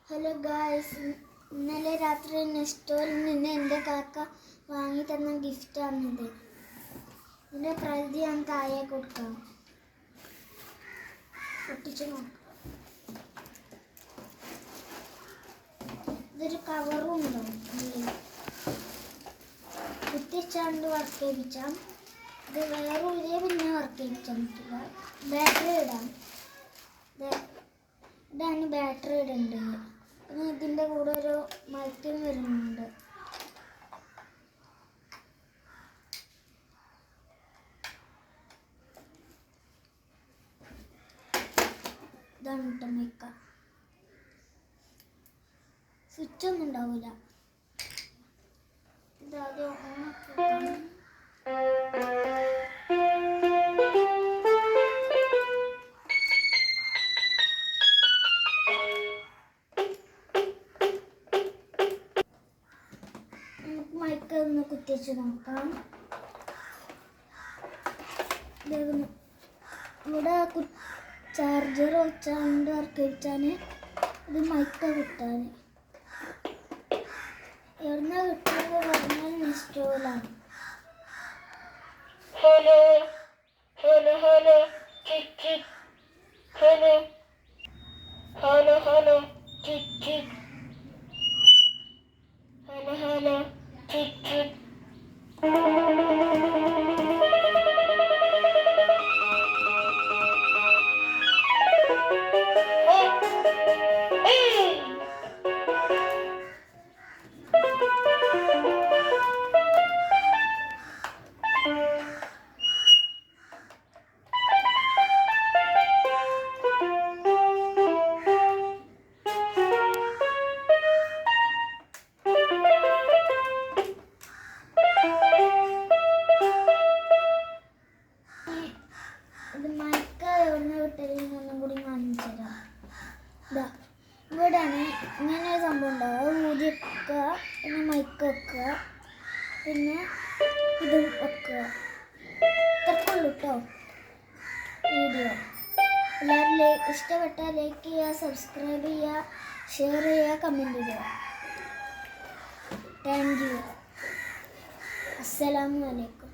Hello guys, ഇന്നലെ രാത്രി നെസ്റ്റോറിൽ നിന്ന് എൻ്റെ കാക്ക വാങ്ങി തന്ന ഗിഫ്റ്റാണിത്. ഇതിൻ്റെ പ്രതി ഞാൻ താഴെ കൊടുക്കാം. പൊട്ടിച്ച് നോക്കാം. ഇതൊരു കവറും ഉണ്ടാവും. കുത്തിച്ചാണ്ട് വർക്ക് ചെയ്യിപ്പിച്ചാൽ ഇത് വേറെ ഉള്ളിയെ പിന്നെ വർക്ക് ചെയ്യിപ്പിച്ചാൽ പറ്റില്ല. ബാറ്ററി ഇടാം. ഇതാണ് ബാറ്ററി ഇടേണ്ടത്. പിന്നെ ഇതിൻ്റെ കൂടെ ഒരു മൾട്ടിയും വരുന്നുണ്ട്. ഇതാണ് കേട്ടോ മൈക്ക. സ്വിച്ച് ഒന്നും ഉണ്ടാവില്ല. ഇതാദ്യം ഓണാക്കി. മൈക്ക ഒന്ന് കുത്തിച്ച് നോക്കാം. ഇവിടെ ചാർജർ വെച്ചാണ്ട് വർക്ക് വെച്ചാൽ ഇത് മൈക്ക കിട്ടാൻ എവിടുന്ന കിട്ടുന്നത് പറഞ്ഞാൽ നെസ്റ്റോറിലാണ്. ഹലോ ഹലോ ഹലോ ചിക് ചിക് ഹലോ ഹലോ ഹലോ ചിക് ചിക് ഹലോ ഹലോ ചിക് ചിക് ഇത് മൈക്ക എവിടുന്ന് കിട്ടലും ഒന്നും കൂടി കാണിച്ചു തരാം. ഇതാ ഇവിടെയാണ് ഇങ്ങനെ ഒരു സംഭവം ഉണ്ടാവുക. അത് ഊതി വെക്കുക, പിന്നെ മൈക്ക വെക്കുക, പിന്നെ ഇത് വെക്കുക. ഇത്രക്കുള്ളൂ കേട്ടോ വീഡിയോ. എല്ലാവരും ഇഷ്ടപ്പെട്ടാൽ ലൈക്ക് ചെയ്യുക, സബ്സ്ക്രൈബ് ചെയ്യുക, ഷെയർ ചെയ്യുക, കമൻറ്റ് ചെയ്യുക. Thank you. അസ്സലാമു അലൈക്കും.